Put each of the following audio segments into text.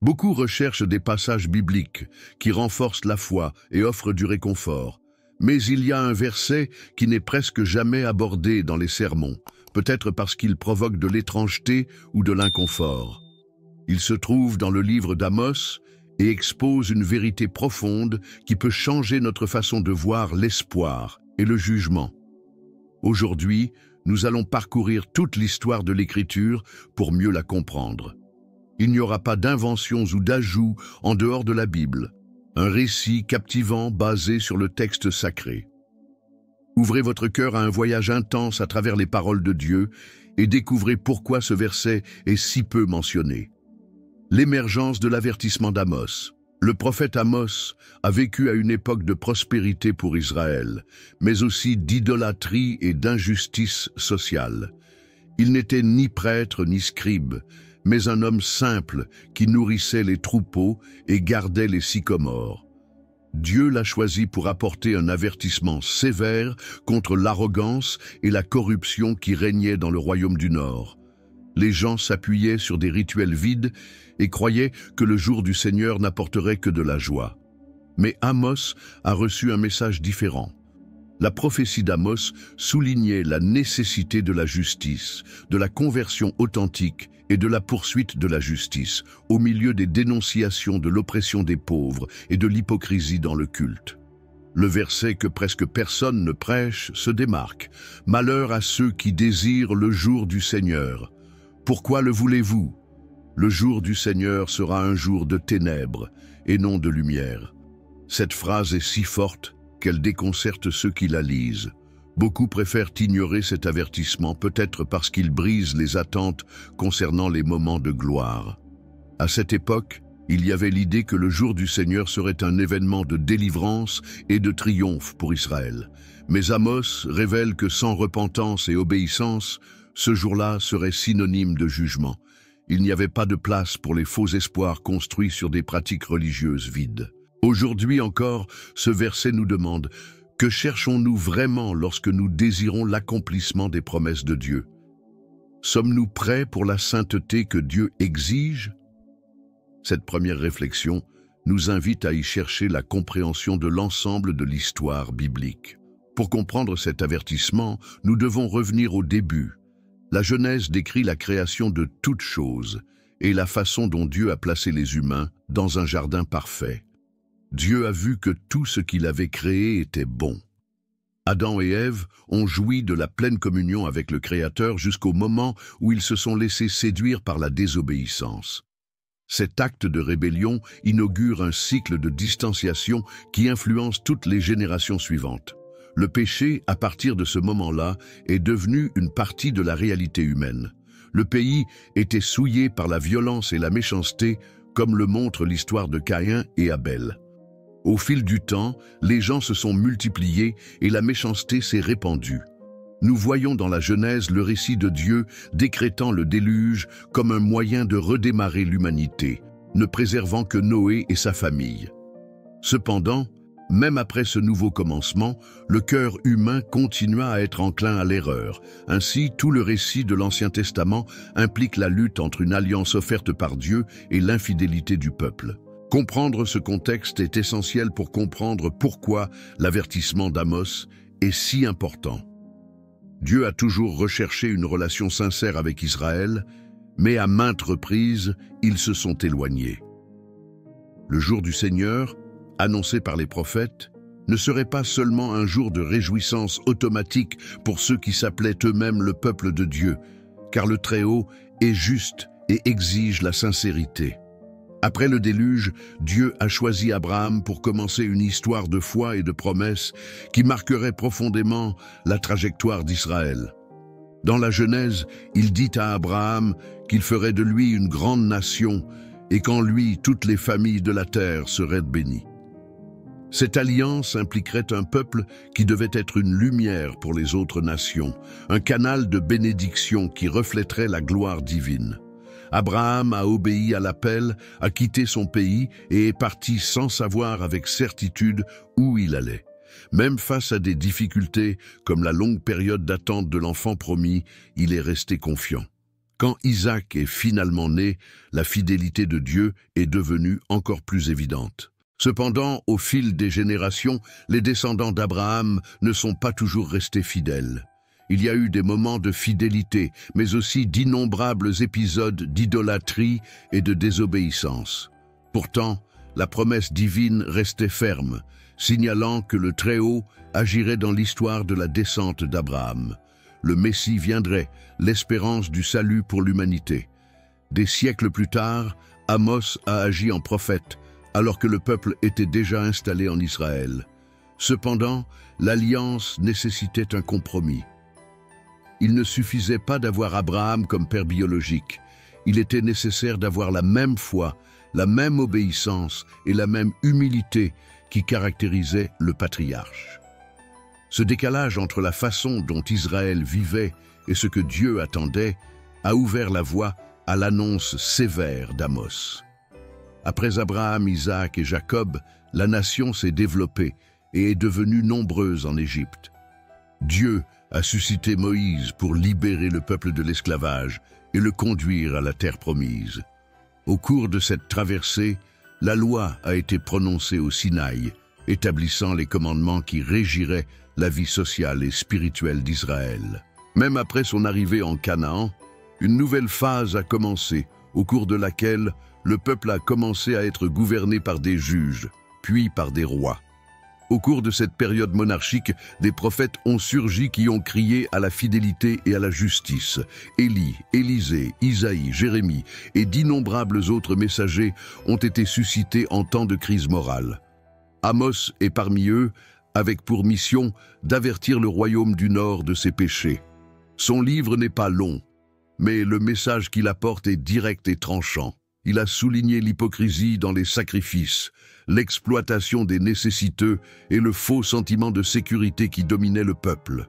Beaucoup recherchent des passages bibliques qui renforcent la foi et offrent du réconfort. Mais il y a un verset qui n'est presque jamais abordé dans les sermons, peut-être parce qu'il provoque de l'étrangeté ou de l'inconfort. Il se trouve dans le livre d'Amos et expose une vérité profonde qui peut changer notre façon de voir l'espoir et le jugement. Aujourd'hui, nous allons parcourir toute l'histoire de l'Écriture pour mieux la comprendre. Il n'y aura pas d'inventions ou d'ajouts en dehors de la Bible. Un récit captivant basé sur le texte sacré. Ouvrez votre cœur à un voyage intense à travers les paroles de Dieu et découvrez pourquoi ce verset est si peu mentionné. L'émergence de l'avertissement d'Amos. Le prophète Amos a vécu à une époque de prospérité pour Israël, mais aussi d'idolâtrie et d'injustice sociale. Il n'était ni prêtre ni scribe, mais un homme simple qui nourrissait les troupeaux et gardait les sycomores. Dieu l'a choisi pour apporter un avertissement sévère contre l'arrogance et la corruption qui régnaient dans le royaume du Nord. Les gens s'appuyaient sur des rituels vides et croyaient que le jour du Seigneur n'apporterait que de la joie. Mais Amos a reçu un message différent. La prophétie d'Amos soulignait la nécessité de la justice, de la conversion authentique et de la poursuite de la justice, au milieu des dénonciations de l'oppression des pauvres et de l'hypocrisie dans le culte. Le verset que presque personne ne prêche se démarque. « Malheur à ceux qui désirent le jour du Seigneur. Pourquoi le voulez-vous? Le jour du Seigneur sera un jour de ténèbres et non de lumière. » Cette phrase est si forte qu'elle déconcerte ceux qui la lisent. Beaucoup préfèrent ignorer cet avertissement, peut-être parce qu'il brise les attentes concernant les moments de gloire. À cette époque, il y avait l'idée que le jour du Seigneur serait un événement de délivrance et de triomphe pour Israël. Mais Amos révèle que sans repentance et obéissance, ce jour-là serait synonyme de jugement. Il n'y avait pas de place pour les faux espoirs construits sur des pratiques religieuses vides. Aujourd'hui encore, ce verset nous demande: que cherchons-nous vraiment lorsque nous désirons l'accomplissement des promesses de Dieu? Sommes-nous prêts pour la sainteté que Dieu exige? Cette première réflexion nous invite à y chercher la compréhension de l'ensemble de l'histoire biblique. Pour comprendre cet avertissement, nous devons revenir au début. La Genèse décrit la création de toutes choses et la façon dont Dieu a placé les humains dans un jardin parfait. Dieu a vu que tout ce qu'il avait créé était bon. Adam et Ève ont joui de la pleine communion avec le Créateur jusqu'au moment où ils se sont laissés séduire par la désobéissance. Cet acte de rébellion inaugure un cycle de distanciation qui influence toutes les générations suivantes. Le péché, à partir de ce moment-là, est devenu une partie de la réalité humaine. Le pays était souillé par la violence et la méchanceté, comme le montre l'histoire de Caïn et Abel. Au fil du temps, les gens se sont multipliés et la méchanceté s'est répandue. Nous voyons dans la Genèse le récit de Dieu décrétant le déluge comme un moyen de redémarrer l'humanité, ne préservant que Noé et sa famille. Cependant, même après ce nouveau commencement, le cœur humain continua à être enclin à l'erreur. Ainsi, tout le récit de l'Ancien Testament implique la lutte entre une alliance offerte par Dieu et l'infidélité du peuple. Comprendre ce contexte est essentiel pour comprendre pourquoi l'avertissement d'Amos est si important. Dieu a toujours recherché une relation sincère avec Israël, mais à maintes reprises, ils se sont éloignés. Le jour du Seigneur, annoncé par les prophètes, ne serait pas seulement un jour de réjouissance automatique pour ceux qui s'appelaient eux-mêmes le peuple de Dieu, car le Très-Haut est juste et exige la sincérité. Après le déluge, Dieu a choisi Abraham pour commencer une histoire de foi et de promesses qui marquerait profondément la trajectoire d'Israël. Dans la Genèse, il dit à Abraham qu'il ferait de lui une grande nation et qu'en lui toutes les familles de la terre seraient bénies. Cette alliance impliquerait un peuple qui devait être une lumière pour les autres nations, un canal de bénédiction qui reflèterait la gloire divine. Abraham a obéi à l'appel, a quitté son pays et est parti sans savoir avec certitude où il allait. Même face à des difficultés, comme la longue période d'attente de l'enfant promis, il est resté confiant. Quand Isaac est finalement né, la fidélité de Dieu est devenue encore plus évidente. Cependant, au fil des générations, les descendants d'Abraham ne sont pas toujours restés fidèles. Il y a eu des moments de fidélité, mais aussi d'innombrables épisodes d'idolâtrie et de désobéissance. Pourtant, la promesse divine restait ferme, signalant que le Très-Haut agirait dans l'histoire de la descente d'Abraham. Le Messie viendrait, l'espérance du salut pour l'humanité. Des siècles plus tard, Amos a agi en prophète, alors que le peuple était déjà installé en Israël. Cependant, l'alliance nécessitait un compromis. Il ne suffisait pas d'avoir Abraham comme père biologique. Il était nécessaire d'avoir la même foi, la même obéissance et la même humilité qui caractérisaient le patriarche. Ce décalage entre la façon dont Israël vivait et ce que Dieu attendait a ouvert la voie à l'annonce sévère d'Amos. Après Abraham, Isaac et Jacob, la nation s'est développée et est devenue nombreuse en Égypte. Dieu a suscité Moïse pour libérer le peuple de l'esclavage et le conduire à la terre promise. Au cours de cette traversée, la loi a été prononcée au Sinaï, établissant les commandements qui régiraient la vie sociale et spirituelle d'Israël. Même après son arrivée en Canaan, une nouvelle phase a commencé, au cours de laquelle le peuple a commencé à être gouverné par des juges, puis par des rois. Au cours de cette période monarchique, des prophètes ont surgi qui ont crié à la fidélité et à la justice. Élie, Élisée, Isaïe, Jérémie et d'innombrables autres messagers ont été suscités en temps de crise morale. Amos est parmi eux, avec pour mission d'avertir le royaume du Nord de ses péchés. Son livre n'est pas long, mais le message qu'il apporte est direct et tranchant. Il a souligné l'hypocrisie dans les sacrifices, l'exploitation des nécessiteux et le faux sentiment de sécurité qui dominait le peuple.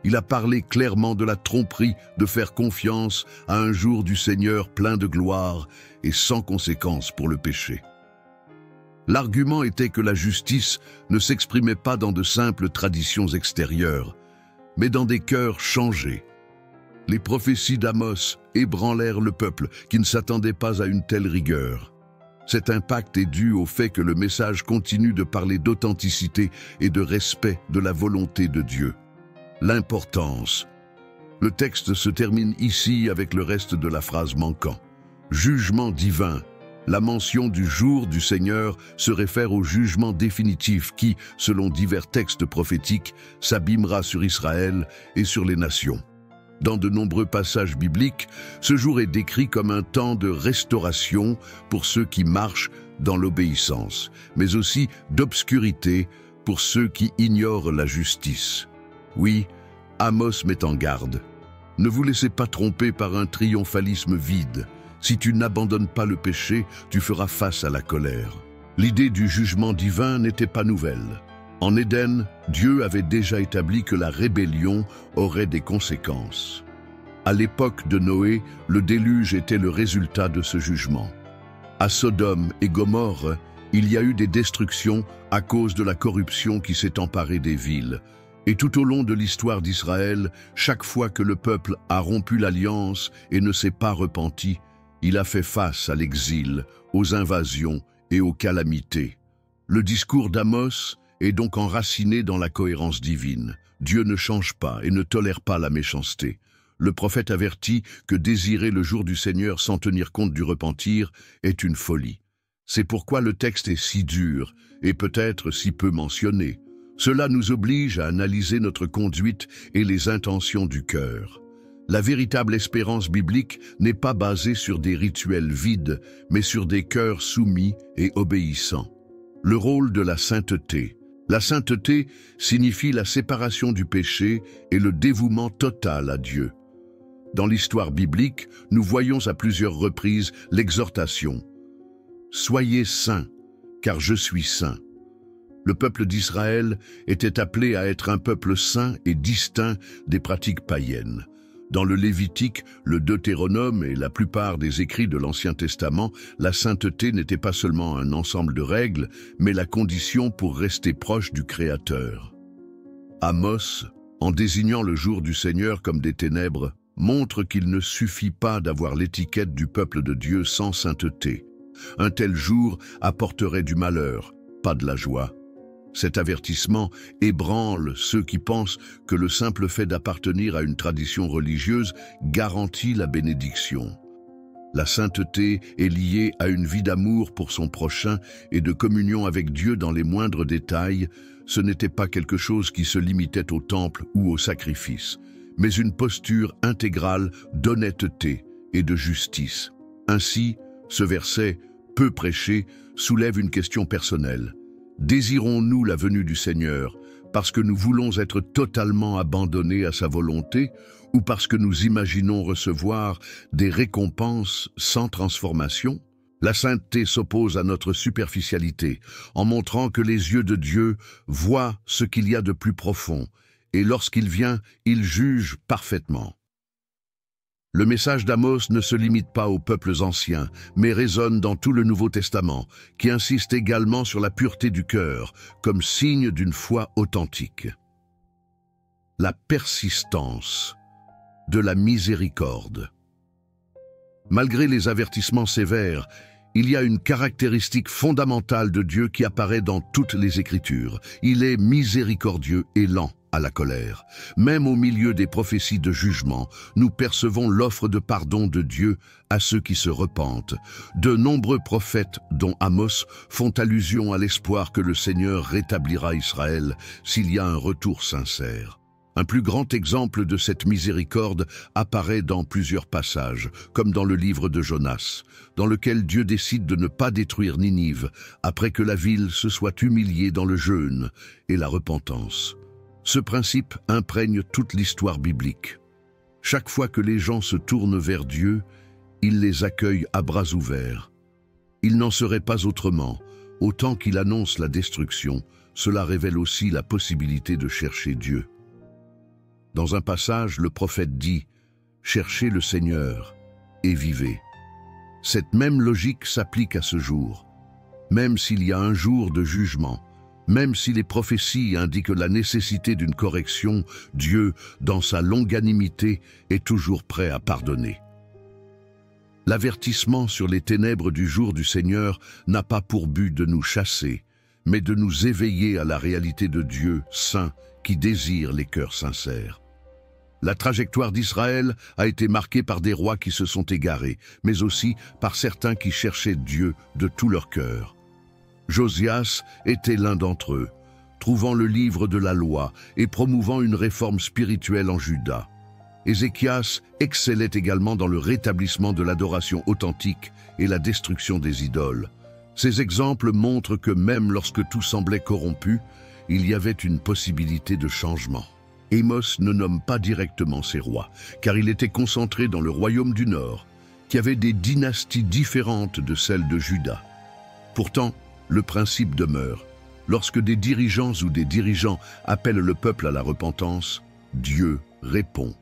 Il a parlé clairement de la tromperie de faire confiance à un jour du Seigneur plein de gloire et sans conséquence pour le péché. L'argument était que la justice ne s'exprimait pas dans de simples traditions extérieures, mais dans des cœurs changés. Les prophéties d'Amos ébranlèrent le peuple qui ne s'attendait pas à une telle rigueur. Cet impact est dû au fait que le message continue de parler d'authenticité et de respect de la volonté de Dieu. L'importance. Le texte se termine ici avec le reste de la phrase manquant. Jugement divin. La mention du jour du Seigneur se réfère au jugement définitif qui, selon divers textes prophétiques, s'abîmera sur Israël et sur les nations. Dans de nombreux passages bibliques, ce jour est décrit comme un temps de restauration pour ceux qui marchent dans l'obéissance, mais aussi d'obscurité pour ceux qui ignorent la justice. Oui, Amos met en garde. Ne vous laissez pas tromper par un triomphalisme vide. Si tu n'abandonnes pas le péché, tu feras face à la colère. L'idée du jugement divin n'était pas nouvelle. En Éden, Dieu avait déjà établi que la rébellion aurait des conséquences. À l'époque de Noé, le déluge était le résultat de ce jugement. À Sodome et Gomorrhe, il y a eu des destructions à cause de la corruption qui s'est emparée des villes. Et tout au long de l'histoire d'Israël, chaque fois que le peuple a rompu l'alliance et ne s'est pas repenti, il a fait face à l'exil, aux invasions et aux calamités. Le discours d'Amos est donc enraciné dans la cohérence divine. Dieu ne change pas et ne tolère pas la méchanceté. Le prophète avertit que désirer le jour du Seigneur sans tenir compte du repentir est une folie. C'est pourquoi le texte est si dur et peut-être si peu mentionné. Cela nous oblige à analyser notre conduite et les intentions du cœur. La véritable espérance biblique n'est pas basée sur des rituels vides, mais sur des cœurs soumis et obéissants. Le rôle de la sainteté. La sainteté signifie la séparation du péché et le dévouement total à Dieu. Dans l'histoire biblique, nous voyons à plusieurs reprises l'exhortation « Soyez saints, car je suis saint ». Le peuple d'Israël était appelé à être un peuple saint et distinct des pratiques païennes. Dans le Lévitique, le Deutéronome et la plupart des écrits de l'Ancien Testament, la sainteté n'était pas seulement un ensemble de règles, mais la condition pour rester proche du Créateur. Amos, en désignant le jour du Seigneur comme des ténèbres, montre qu'il ne suffit pas d'avoir l'étiquette du peuple de Dieu sans sainteté. Un tel jour apporterait du malheur, pas de la joie. Cet avertissement ébranle ceux qui pensent que le simple fait d'appartenir à une tradition religieuse garantit la bénédiction. La sainteté est liée à une vie d'amour pour son prochain et de communion avec Dieu dans les moindres détails. Ce n'était pas quelque chose qui se limitait au temple ou au sacrifice, mais une posture intégrale d'honnêteté et de justice. Ainsi, ce verset, peu prêché, soulève une question personnelle. Désirons-nous la venue du Seigneur parce que nous voulons être totalement abandonnés à sa volonté ou parce que nous imaginons recevoir des récompenses sans transformation? La sainteté s'oppose à notre superficialité en montrant que les yeux de Dieu voient ce qu'il y a de plus profond et lorsqu'il vient, il juge parfaitement. Le message d'Amos ne se limite pas aux peuples anciens, mais résonne dans tout le Nouveau Testament, qui insiste également sur la pureté du cœur, comme signe d'une foi authentique. La persistance de la miséricorde. Malgré les avertissements sévères, il y a une caractéristique fondamentale de Dieu qui apparaît dans toutes les Écritures. Il est miséricordieux et lent à la colère. Même au milieu des prophéties de jugement, nous percevons l'offre de pardon de Dieu à ceux qui se repentent. De nombreux prophètes, dont Amos, font allusion à l'espoir que le Seigneur rétablira Israël s'il y a un retour sincère. Un plus grand exemple de cette miséricorde apparaît dans plusieurs passages, comme dans le livre de Jonas, dans lequel Dieu décide de ne pas détruire Ninive après que la ville se soit humiliée dans le jeûne et la repentance. Ce principe imprègne toute l'histoire biblique. Chaque fois que les gens se tournent vers Dieu, il les accueille à bras ouverts. Il n'en serait pas autrement. Autant qu'il annonce la destruction, cela révèle aussi la possibilité de chercher Dieu. Dans un passage, le prophète dit « Cherchez le Seigneur et vivez ». Cette même logique s'applique à ce jour. Même s'il y a un jour de jugement, même si les prophéties indiquent la nécessité d'une correction, Dieu, dans sa longanimité, est toujours prêt à pardonner. L'avertissement sur les ténèbres du jour du Seigneur n'a pas pour but de nous chasser, mais de nous éveiller à la réalité de Dieu saint qui désire les cœurs sincères. La trajectoire d'Israël a été marquée par des rois qui se sont égarés, mais aussi par certains qui cherchaient Dieu de tout leur cœur. Josias était l'un d'entre eux, trouvant le livre de la loi et promouvant une réforme spirituelle en Juda. Ézéchias excellait également dans le rétablissement de l'adoration authentique et la destruction des idoles. Ces exemples montrent que même lorsque tout semblait corrompu, il y avait une possibilité de changement. Amos ne nomme pas directement ces rois, car il était concentré dans le royaume du Nord, qui avait des dynasties différentes de celles de Juda. Pourtant, le principe demeure. Lorsque des dirigeants ou des dirigeants appellent le peuple à la repentance, Dieu répond.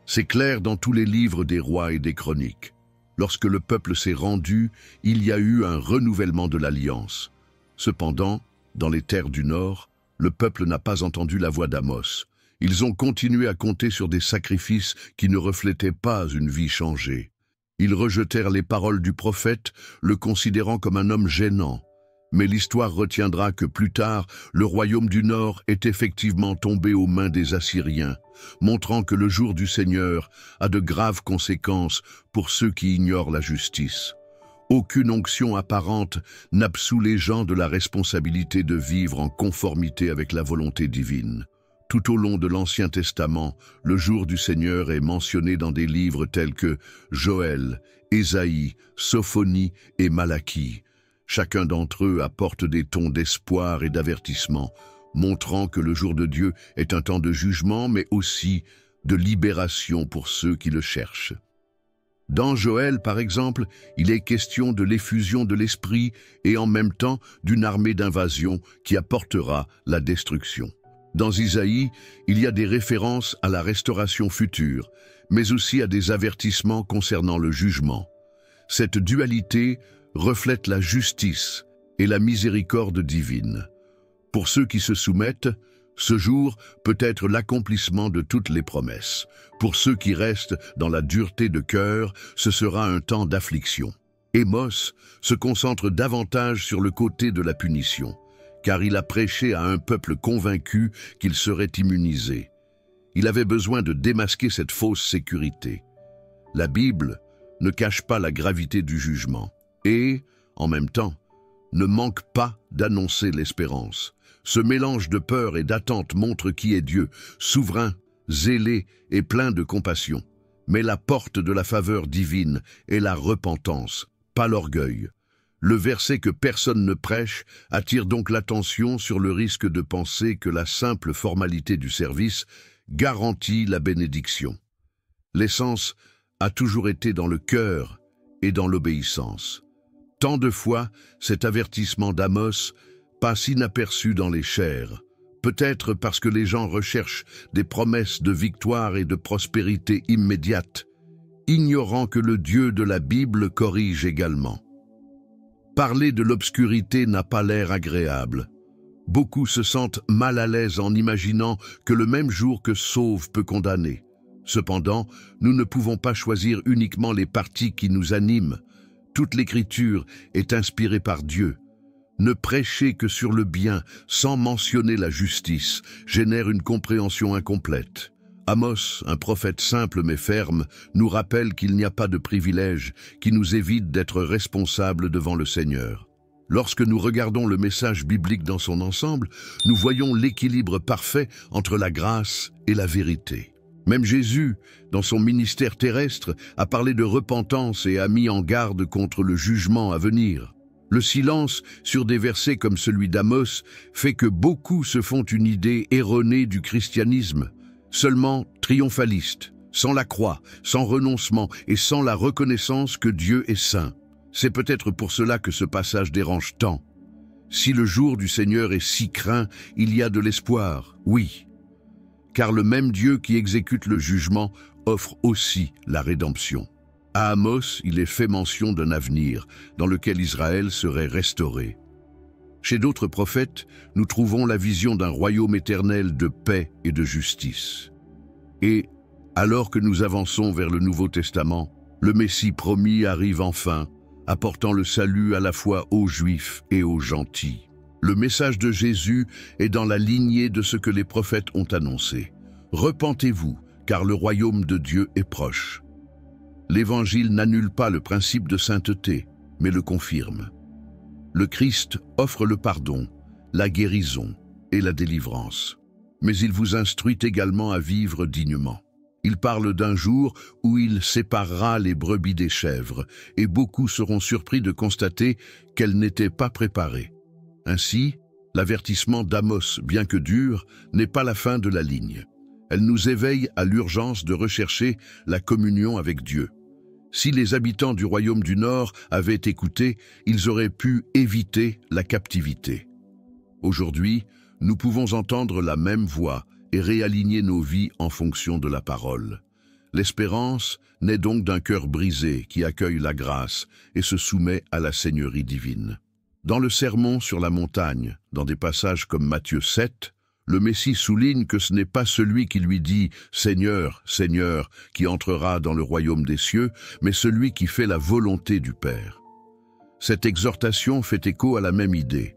C'est clair dans tous les livres des rois et des chroniques. Lorsque le peuple s'est rendu, il y a eu un renouvellement de l'alliance. Cependant, dans les terres du Nord, le peuple n'a pas entendu la voix d'Amos. Ils ont continué à compter sur des sacrifices qui ne reflétaient pas une vie changée. Ils rejetèrent les paroles du prophète, le considérant comme un homme gênant. Mais l'histoire retiendra que plus tard, le royaume du Nord est effectivement tombé aux mains des Assyriens, montrant que le jour du Seigneur a de graves conséquences pour ceux qui ignorent la justice. Aucune onction apparente n'absout les gens de la responsabilité de vivre en conformité avec la volonté divine. Tout au long de l'Ancien Testament, le jour du Seigneur est mentionné dans des livres tels que Joël, Ésaïe, Sophonie et Malachie. Chacun d'entre eux apporte des tons d'espoir et d'avertissement, montrant que le jour de Dieu est un temps de jugement, mais aussi de libération pour ceux qui le cherchent. Dans Joël, par exemple, il est question de l'effusion de l'Esprit et en même temps d'une armée d'invasion qui apportera la destruction. Dans Isaïe, il y a des références à la restauration future, mais aussi à des avertissements concernant le jugement. Cette dualité reflète la justice et la miséricorde divine. Pour ceux qui se soumettent, Ce jour peut être l'accomplissement de toutes les promesses. Pour ceux qui restent dans la dureté de cœur, ce sera un temps d'affliction. Amos se concentre davantage sur le côté de la punition, car il a prêché à un peuple convaincu qu'il serait immunisé. Il avait besoin de démasquer cette fausse sécurité. La Bible ne cache pas la gravité du jugement et, en même temps, ne manque pas d'annoncer l'espérance. Ce mélange de peur et d'attente montre qui est Dieu, souverain, zélé et plein de compassion. Mais la porte de la faveur divine est la repentance, pas l'orgueil. Le verset que personne ne prêche attire donc l'attention sur le risque de penser que la simple formalité du service garantit la bénédiction. L'essence a toujours été dans le cœur et dans l'obéissance. Tant de fois, cet avertissement d'Amos passe inaperçu dans les chairs, peut-être parce que les gens recherchent des promesses de victoire et de prospérité immédiate, ignorant que le Dieu de la Bible corrige également. Parler de l'obscurité n'a pas l'air agréable. Beaucoup se sentent mal à l'aise en imaginant que le même jour que sauve peut condamner. Cependant, nous ne pouvons pas choisir uniquement les parties qui nous animent. Toute l'Écriture est inspirée par Dieu. Ne prêcher que sur le bien sans mentionner la justice génère une compréhension incomplète. Amos, un prophète simple mais ferme, nous rappelle qu'il n'y a pas de privilège qui nous évite d'être responsables devant le Seigneur. Lorsque nous regardons le message biblique dans son ensemble, nous voyons l'équilibre parfait entre la grâce et la vérité. Même Jésus, dans son ministère terrestre, a parlé de repentance et a mis en garde contre le jugement à venir. Le silence sur des versets comme celui d'Amos fait que beaucoup se font une idée erronée du christianisme, seulement triomphaliste, sans la croix, sans renoncement et sans la reconnaissance que Dieu est saint. C'est peut-être pour cela que ce passage dérange tant. Si le jour du Seigneur est si craint, il y a de l'espoir, oui. Car le même Dieu qui exécute le jugement offre aussi la rédemption. À Amos, il est fait mention d'un avenir dans lequel Israël serait restauré. Chez d'autres prophètes, nous trouvons la vision d'un royaume éternel de paix et de justice. Et, alors que nous avançons vers le Nouveau Testament, le Messie promis arrive enfin, apportant le salut à la fois aux Juifs et aux gentils. Le message de Jésus est dans la lignée de ce que les prophètes ont annoncé. Repentez-vous, car le royaume de Dieu est proche. L'Évangile n'annule pas le principe de sainteté, mais le confirme. Le Christ offre le pardon, la guérison et la délivrance. Mais il vous instruit également à vivre dignement. Il parle d'un jour où il séparera les brebis des chèvres, et beaucoup seront surpris de constater qu'elles n'étaient pas préparées. Ainsi, l'avertissement d'Amos, bien que dur, n'est pas la fin de la ligne. Elle nous éveille à l'urgence de rechercher la communion avec Dieu. Si les habitants du royaume du Nord avaient écouté, ils auraient pu éviter la captivité. Aujourd'hui, nous pouvons entendre la même voix et réaligner nos vies en fonction de la parole. L'espérance naît donc d'un cœur brisé qui accueille la grâce et se soumet à la Seigneurie divine. Dans le Sermon sur la montagne, dans des passages comme Matthieu 7, le Messie souligne que ce n'est pas celui qui lui dit « Seigneur, Seigneur » qui entrera dans le royaume des cieux, mais celui qui fait la volonté du Père. Cette exhortation fait écho à la même idée.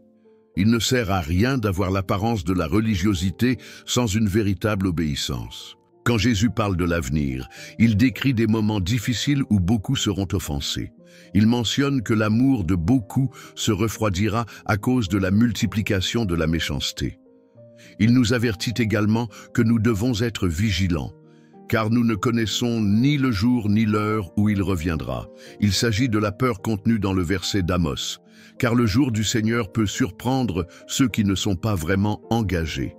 Il ne sert à rien d'avoir l'apparence de la religiosité sans une véritable obéissance. Quand Jésus parle de l'avenir, il décrit des moments difficiles où beaucoup seront offensés. Il mentionne que l'amour de beaucoup se refroidira à cause de la multiplication de la méchanceté. Il nous avertit également que nous devons être vigilants, car nous ne connaissons ni le jour ni l'heure où il reviendra. Il s'agit de la peur contenue dans le verset d'Amos, car le jour du Seigneur peut surprendre ceux qui ne sont pas vraiment engagés.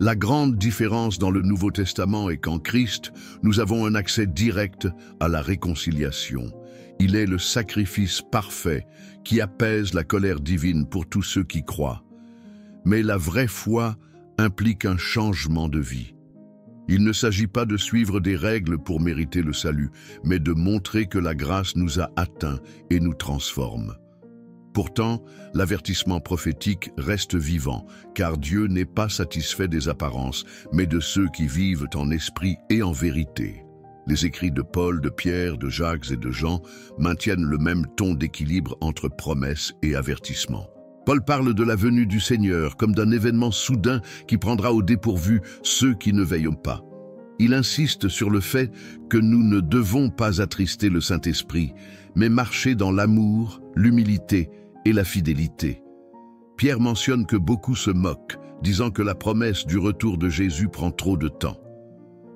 La grande différence dans le Nouveau Testament est qu'en Christ, nous avons un accès direct à la réconciliation. Il est le sacrifice parfait qui apaise la colère divine pour tous ceux qui croient. Mais la vraie foi implique un changement de vie. Il ne s'agit pas de suivre des règles pour mériter le salut, mais de montrer que la grâce nous a atteints et nous transforme. Pourtant, l'avertissement prophétique reste vivant, car Dieu n'est pas satisfait des apparences, mais de ceux qui vivent en esprit et en vérité. Les écrits de Paul, de Pierre, de Jacques et de Jean maintiennent le même ton d'équilibre entre promesse et avertissement. Paul parle de la venue du Seigneur comme d'un événement soudain qui prendra au dépourvu ceux qui ne veillent pas. Il insiste sur le fait que nous ne devons pas attrister le Saint-Esprit, mais marcher dans l'amour, l'humilité et la fidélité. Pierre mentionne que beaucoup se moquent, disant que la promesse du retour de Jésus prend trop de temps.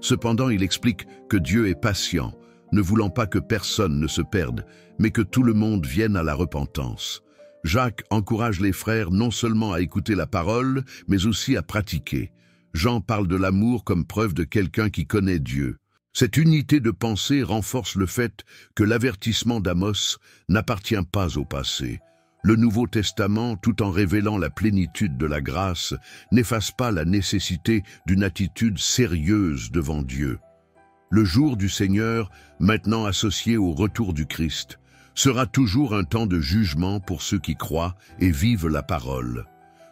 Cependant, il explique que Dieu est patient, ne voulant pas que personne ne se perde, mais que tout le monde vienne à la repentance. Jacques encourage les frères non seulement à écouter la parole, mais aussi à pratiquer. Jean parle de l'amour comme preuve de quelqu'un qui connaît Dieu. Cette unité de pensée renforce le fait que l'avertissement d'Amos n'appartient pas au passé. Le Nouveau Testament, tout en révélant la plénitude de la grâce, n'efface pas la nécessité d'une attitude sérieuse devant Dieu. Le jour du Seigneur, maintenant associé au retour du Christ, sera toujours un temps de jugement pour ceux qui croient et vivent la parole.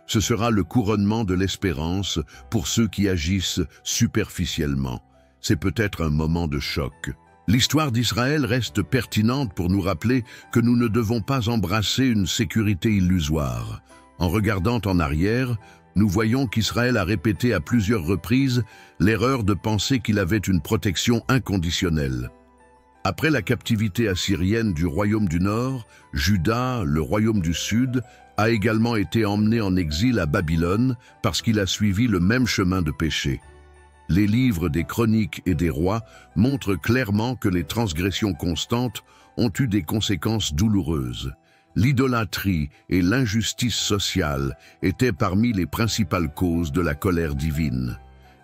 Ce sera le couronnement de l'espérance pour ceux qui agissent superficiellement. C'est peut-être un moment de choc. L'histoire d'Israël reste pertinente pour nous rappeler que nous ne devons pas embrasser une sécurité illusoire. En regardant en arrière, nous voyons qu'Israël a répété à plusieurs reprises l'erreur de penser qu'il avait une protection inconditionnelle. Après la captivité assyrienne du royaume du Nord, Juda, le royaume du Sud, a également été emmené en exil à Babylone parce qu'il a suivi le même chemin de péché. Les livres des Chroniques et des Rois montrent clairement que les transgressions constantes ont eu des conséquences douloureuses. L'idolâtrie et l'injustice sociale étaient parmi les principales causes de la colère divine.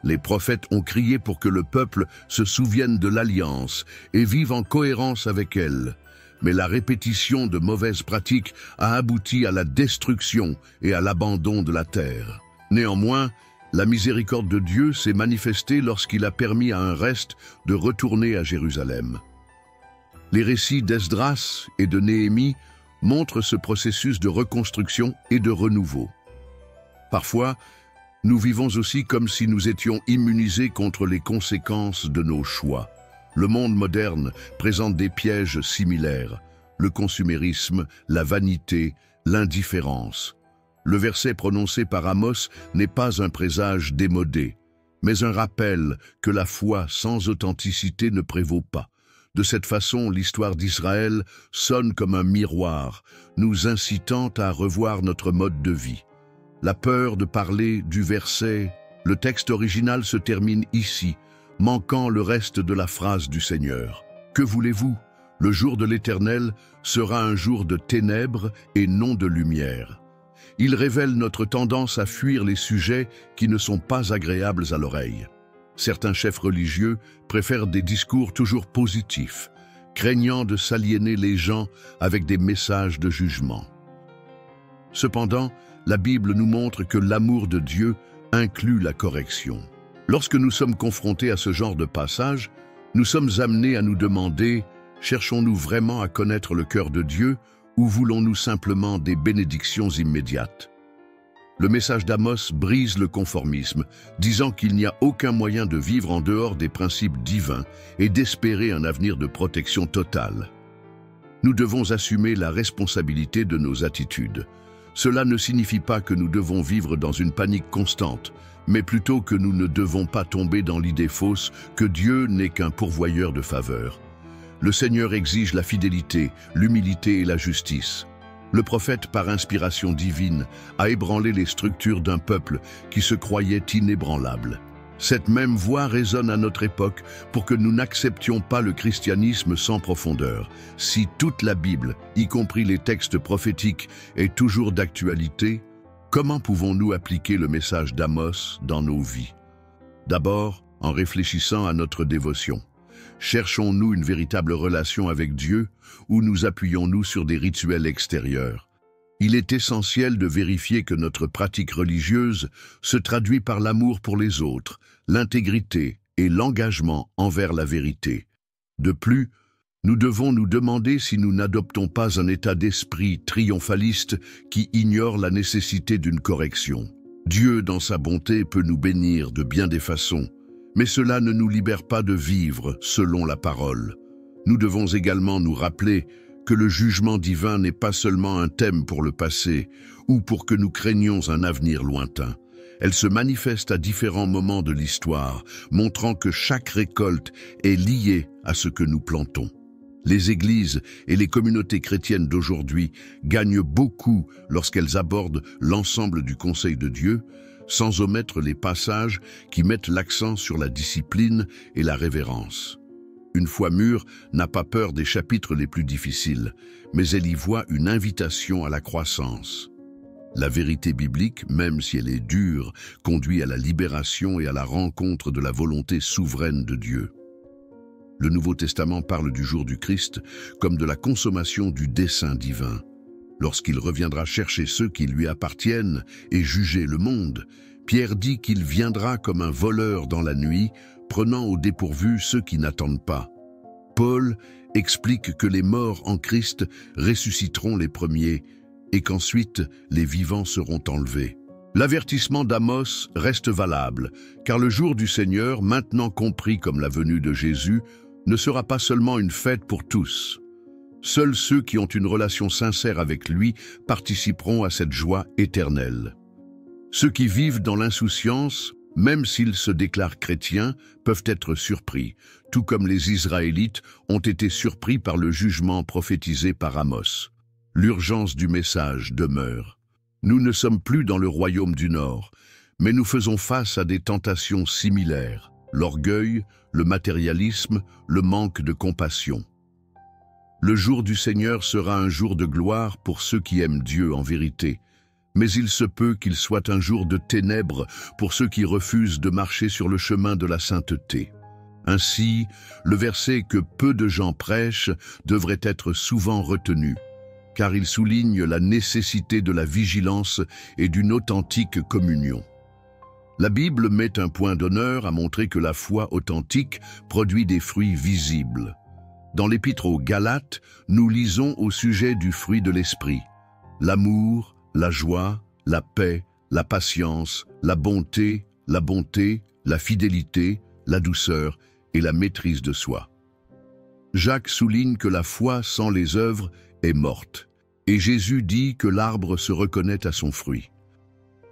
Les prophètes ont crié pour que le peuple se souvienne de l'alliance et vive en cohérence avec elle. Mais la répétition de mauvaises pratiques a abouti à la destruction et à l'abandon de la terre. Néanmoins, la miséricorde de Dieu s'est manifestée lorsqu'il a permis à un reste de retourner à Jérusalem. Les récits d'Esdras et de Néhémie montrent ce processus de reconstruction et de renouveau. Parfois, nous vivons aussi comme si nous étions immunisés contre les conséquences de nos choix. Le monde moderne présente des pièges similaires, le consumérisme, la vanité, l'indifférence. Le verset prononcé par Amos n'est pas un présage démodé, mais un rappel que la foi sans authenticité ne prévaut pas. De cette façon, l'histoire d'Israël sonne comme un miroir, nous incitant à revoir notre mode de vie. La peur de parler du verset, le texte original se termine ici, manquant le reste de la phrase du Seigneur. Que voulez-vous? Le jour de l'Éternel sera un jour de ténèbres et non de lumière. Il révèle notre tendance à fuir les sujets qui ne sont pas agréables à l'oreille. Certains chefs religieux préfèrent des discours toujours positifs, craignant de s'aliéner les gens avec des messages de jugement. Cependant, la Bible nous montre que l'amour de Dieu inclut la correction. Lorsque nous sommes confrontés à ce genre de passage, nous sommes amenés à nous demander « Cherchons-nous vraiment à connaître le cœur de Dieu ou voulons-nous simplement des bénédictions immédiates ?» Le message d'Amos brise le conformisme, disant qu'il n'y a aucun moyen de vivre en dehors des principes divins et d'espérer un avenir de protection totale. Nous devons assumer la responsabilité de nos attitudes. Cela ne signifie pas que nous devons vivre dans une panique constante, mais plutôt que nous ne devons pas tomber dans l'idée fausse que Dieu n'est qu'un pourvoyeur de faveurs. Le Seigneur exige la fidélité, l'humilité et la justice. Le prophète, par inspiration divine, a ébranlé les structures d'un peuple qui se croyait inébranlable. Cette même voix résonne à notre époque pour que nous n'acceptions pas le christianisme sans profondeur. Si toute la Bible, y compris les textes prophétiques, est toujours d'actualité, comment pouvons-nous appliquer le message d'Amos dans nos vies? D'abord, en réfléchissant à notre dévotion. Cherchons-nous une véritable relation avec Dieu ou nous appuyons-nous sur des rituels extérieurs? Il est essentiel de vérifier que notre pratique religieuse se traduit par l'amour pour les autres, l'intégrité et l'engagement envers la vérité. De plus, Nous devons nous demander si nous n'adoptons pas un état d'esprit triomphaliste qui ignore la nécessité d'une correction. Dieu, dans sa bonté, peut nous bénir de bien des façons, mais cela ne nous libère pas de vivre selon la parole. Nous devons également nous rappeler que le jugement divin n'est pas seulement un thème pour le passé ou pour que nous craignions un avenir lointain. Elle se manifeste à différents moments de l'histoire, montrant que chaque récolte est liée à ce que nous plantons. Les églises et les communautés chrétiennes d'aujourd'hui gagnent beaucoup lorsqu'elles abordent l'ensemble du conseil de Dieu, sans omettre les passages qui mettent l'accent sur la discipline et la révérence. Une foi mûre n'a pas peur des chapitres les plus difficiles, mais elle y voit une invitation à la croissance. La vérité biblique, même si elle est dure, conduit à la libération et à la rencontre de la volonté souveraine de Dieu. Le Nouveau Testament parle du jour du Christ comme de la consommation du dessein divin. Lorsqu'il reviendra chercher ceux qui lui appartiennent et juger le monde, Pierre dit qu'il viendra comme un voleur dans la nuit, prenant au dépourvu ceux qui n'attendent pas. Paul explique que les morts en Christ ressusciteront les premiers et qu'ensuite les vivants seront enlevés. L'avertissement d'Amos reste valable, car le jour du Seigneur, maintenant compris comme la venue de Jésus, ne sera pas seulement une fête pour tous. Seuls ceux qui ont une relation sincère avec lui participeront à cette joie éternelle. Ceux qui vivent dans l'insouciance, même s'ils se déclarent chrétiens, peuvent être surpris, tout comme les Israélites ont été surpris par le jugement prophétisé par Amos. L'urgence du message demeure. Nous ne sommes plus dans le royaume du Nord, mais nous faisons face à des tentations similaires. L'orgueil, le matérialisme, le manque de compassion. Le jour du Seigneur sera un jour de gloire pour ceux qui aiment Dieu en vérité, mais il se peut qu'il soit un jour de ténèbres pour ceux qui refusent de marcher sur le chemin de la sainteté. Ainsi, le verset que peu de gens prêchent devrait être souvent retenu, car il souligne la nécessité de la vigilance et d'une authentique communion. La Bible met un point d'honneur à montrer que la foi authentique produit des fruits visibles. Dans l'Épître aux Galates, nous lisons au sujet du fruit de l'esprit: l'amour, la joie, la paix, la patience, la bonté, la fidélité, la douceur et la maîtrise de soi. Jacques souligne que la foi sans les œuvres est morte, et Jésus dit que l'arbre se reconnaît à son fruit.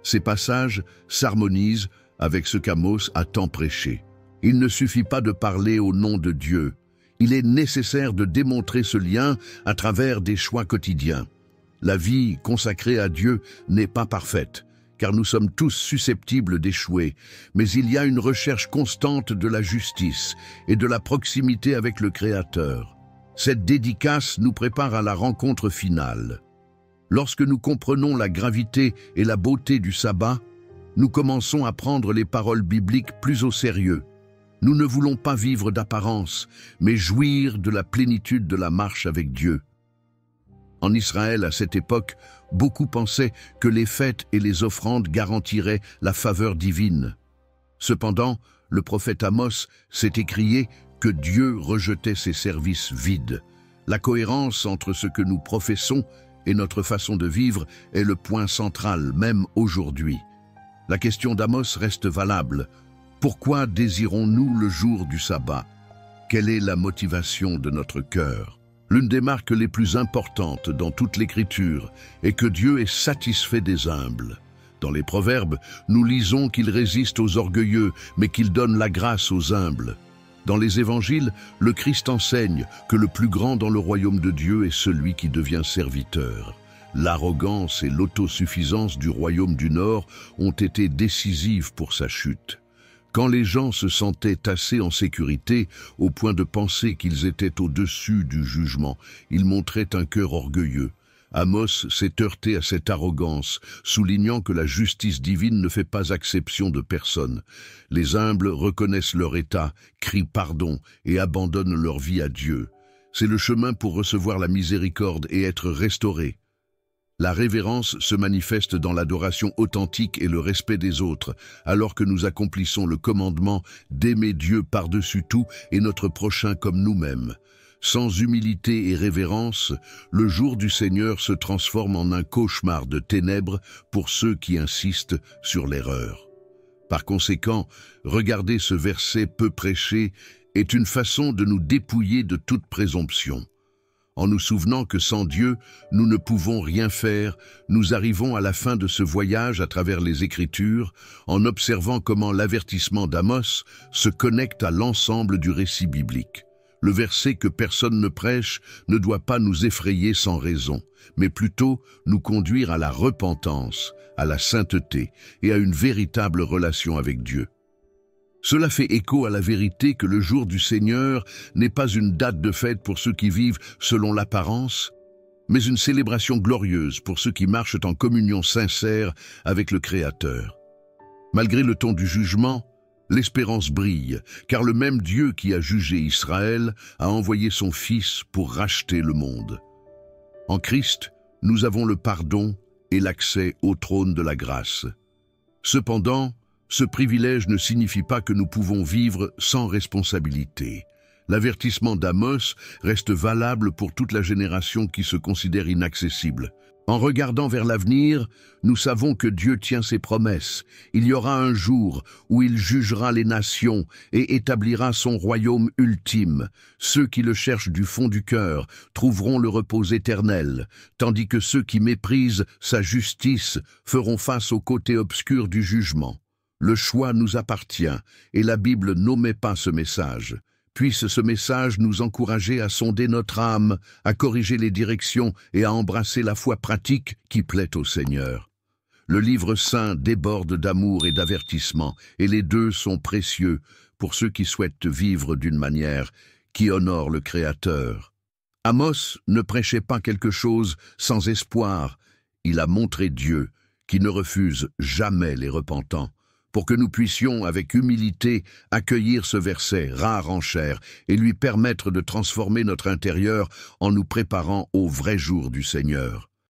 Ces passages s'harmonisent avec ce qu'Amos a tant prêché. Il ne suffit pas de parler au nom de Dieu. Il est nécessaire de démontrer ce lien à travers des choix quotidiens. La vie consacrée à Dieu n'est pas parfaite, car nous sommes tous susceptibles d'échouer, mais il y a une recherche constante de la justice et de la proximité avec le Créateur. Cette dédicace nous prépare à la rencontre finale. Lorsque nous comprenons la gravité et la beauté du sabbat, nous commençons à prendre les paroles bibliques plus au sérieux. Nous ne voulons pas vivre d'apparence, mais jouir de la plénitude de la marche avec Dieu. En Israël, à cette époque, beaucoup pensaient que les fêtes et les offrandes garantiraient la faveur divine. Cependant, le prophète Amos s'est écrié que Dieu rejetait ses services vides. La cohérence entre ce que nous professons et notre façon de vivre est le point central, même aujourd'hui. La question d'Amos reste valable. Pourquoi désirons-nous le jour du sabbat? Quelle est la motivation de notre cœur? L'une des marques les plus importantes dans toute l'Écriture est que Dieu est satisfait des humbles. Dans les Proverbes, nous lisons qu'il résiste aux orgueilleux, mais qu'il donne la grâce aux humbles. Dans les Évangiles, le Christ enseigne que le plus grand dans le royaume de Dieu est celui qui devient serviteur. L'arrogance et l'autosuffisance du royaume du Nord ont été décisives pour sa chute. Quand les gens se sentaient assez en sécurité, au point de penser qu'ils étaient au-dessus du jugement, ils montraient un cœur orgueilleux. Amos s'est heurté à cette arrogance, soulignant que la justice divine ne fait pas exception de personne. Les humbles reconnaissent leur état, crient pardon et abandonnent leur vie à Dieu. C'est le chemin pour recevoir la miséricorde et être restaurés. La révérence se manifeste dans l'adoration authentique et le respect des autres, alors que nous accomplissons le commandement d'aimer Dieu par-dessus tout et notre prochain comme nous-mêmes. Sans humilité et révérence, le jour du Seigneur se transforme en un cauchemar de ténèbres pour ceux qui insistent sur l'erreur. Par conséquent, regarder ce verset peu prêché est une façon de nous dépouiller de toute présomption. En nous souvenant que sans Dieu, nous ne pouvons rien faire, nous arrivons à la fin de ce voyage à travers les Écritures, en observant comment l'avertissement d'Amos se connecte à l'ensemble du récit biblique. Le verset que personne ne prêche ne doit pas nous effrayer sans raison, mais plutôt nous conduire à la repentance, à la sainteté et à une véritable relation avec Dieu. Cela fait écho à la vérité que le jour du Seigneur n'est pas une date de fête pour ceux qui vivent selon l'apparence, mais une célébration glorieuse pour ceux qui marchent en communion sincère avec le Créateur. Malgré le ton du jugement, l'espérance brille, car le même Dieu qui a jugé Israël a envoyé son Fils pour racheter le monde. En Christ, nous avons le pardon et l'accès au trône de la grâce. Cependant, ce privilège ne signifie pas que nous pouvons vivre sans responsabilité. L'avertissement d'Amos reste valable pour toute la génération qui se considère inaccessible. En regardant vers l'avenir, nous savons que Dieu tient ses promesses. Il y aura un jour où il jugera les nations et établira son royaume ultime. Ceux qui le cherchent du fond du cœur trouveront le repos éternel, tandis que ceux qui méprisent sa justice feront face au côté obscur du jugement. Le choix nous appartient, et la Bible n'omet pas ce message. Puisse ce message nous encourager à sonder notre âme, à corriger les directions et à embrasser la foi pratique qui plaît au Seigneur. Le livre saint déborde d'amour et d'avertissement, et les deux sont précieux pour ceux qui souhaitent vivre d'une manière qui honore le Créateur. Amos ne prêchait pas quelque chose sans espoir. Il a montré Dieu, qui ne refuse jamais les repentants, pour que nous puissions, avec humilité, accueillir ce verset rare en chair et lui permettre de transformer notre intérieur en nous préparant au vrai jour du Seigneur.